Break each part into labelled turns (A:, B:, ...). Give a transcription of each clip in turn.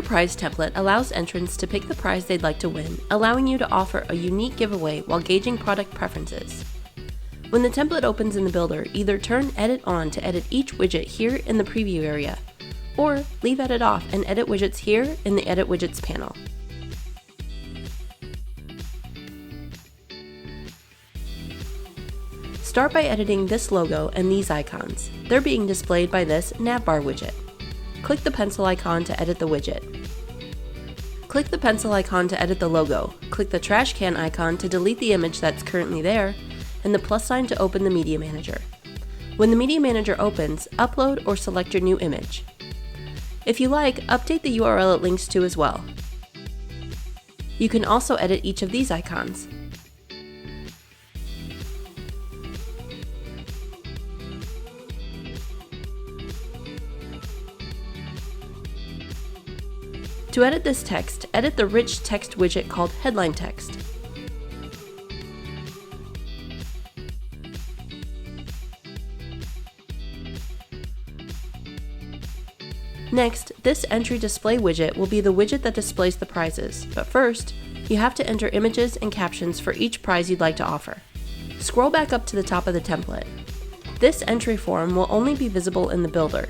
A: prize template allows entrants to pick the prize they'd like to win, allowing you to offer a unique giveaway while gauging product preferences. When the template opens in the builder, either turn Edit on to edit each widget here in the preview area, or leave Edit off and edit widgets here in the Edit Widgets panel. Start by editing this logo and these icons. They're being displayed by this navbar widget. Click the pencil icon to edit the widget. Click the pencil icon to edit the logo. Click the trash can icon to delete the image that's currently there, and the plus sign to open the Media Manager. When the Media Manager opens, upload or select your new image. If you like, update the URL it links to as well. You can also edit each of these icons. To edit this text, edit the rich text widget called Headline Text. Next, this entry display widget will be the widget that displays the prizes, but first, you have to enter images and captions for each prize you'd like to offer. Scroll back up to the top of the template. This entry form will only be visible in the builder.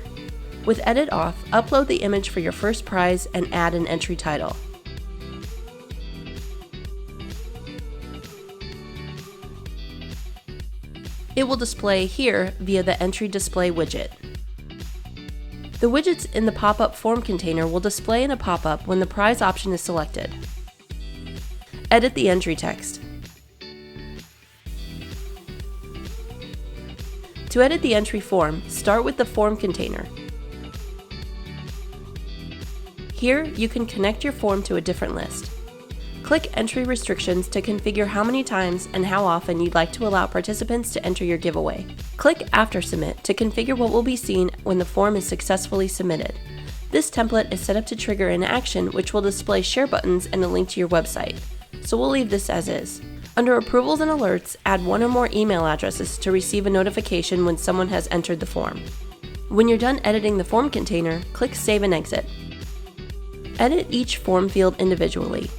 A: With Edit off, upload the image for your first prize and add an entry title. It will display here via the Entry Display widget. The widgets in the pop-up form container will display in a pop-up when the prize option is selected. Edit the entry text. To edit the entry form, start with the form container. Here, you can connect your form to a different list. Click Entry Restrictions to configure how many times and how often you'd like to allow participants to enter your giveaway. Click After Submit to configure what will be seen when the form is successfully submitted. This template is set up to trigger an action which will display share buttons and a link to your website, so we'll leave this as is. Under Approvals and Alerts, add one or more email addresses to receive a notification when someone has entered the form. When you're done editing the form container, click Save and Exit. Edit each form field individually.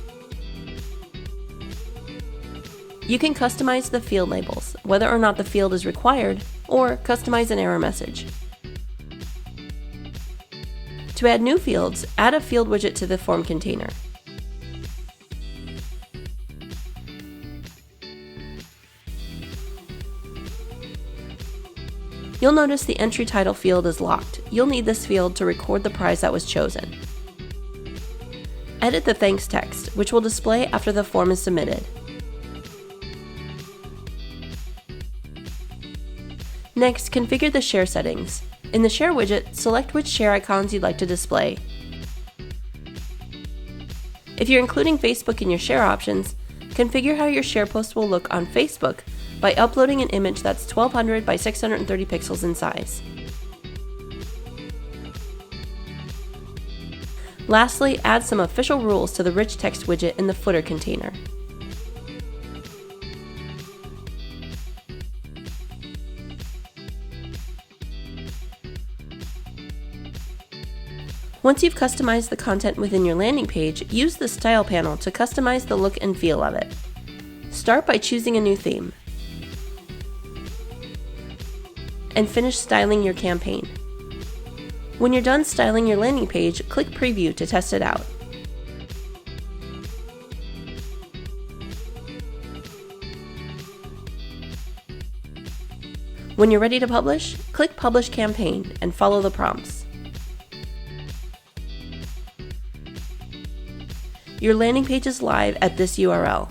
A: You can customize the field labels, whether or not the field is required, or customize an error message. To add new fields, add a field widget to the form container. You'll notice the entry title field is locked. You'll need this field to record the prize that was chosen. Edit the thanks text, which will display after the form is submitted. Next, configure the share settings. In the share widget, select which share icons you'd like to display. If you're including Facebook in your share options, configure how your share post will look on Facebook by uploading an image that's 1200 by 630 pixels in size. Lastly, add some official rules to the rich text widget in the footer container. Once you've customized the content within your landing page, use the Style panel to customize the look and feel of it. Start by choosing a new theme, and finish styling your campaign. When you're done styling your landing page, click Preview to test it out. When you're ready to publish, click Publish Campaign and follow the prompts. Your landing page is live at this URL.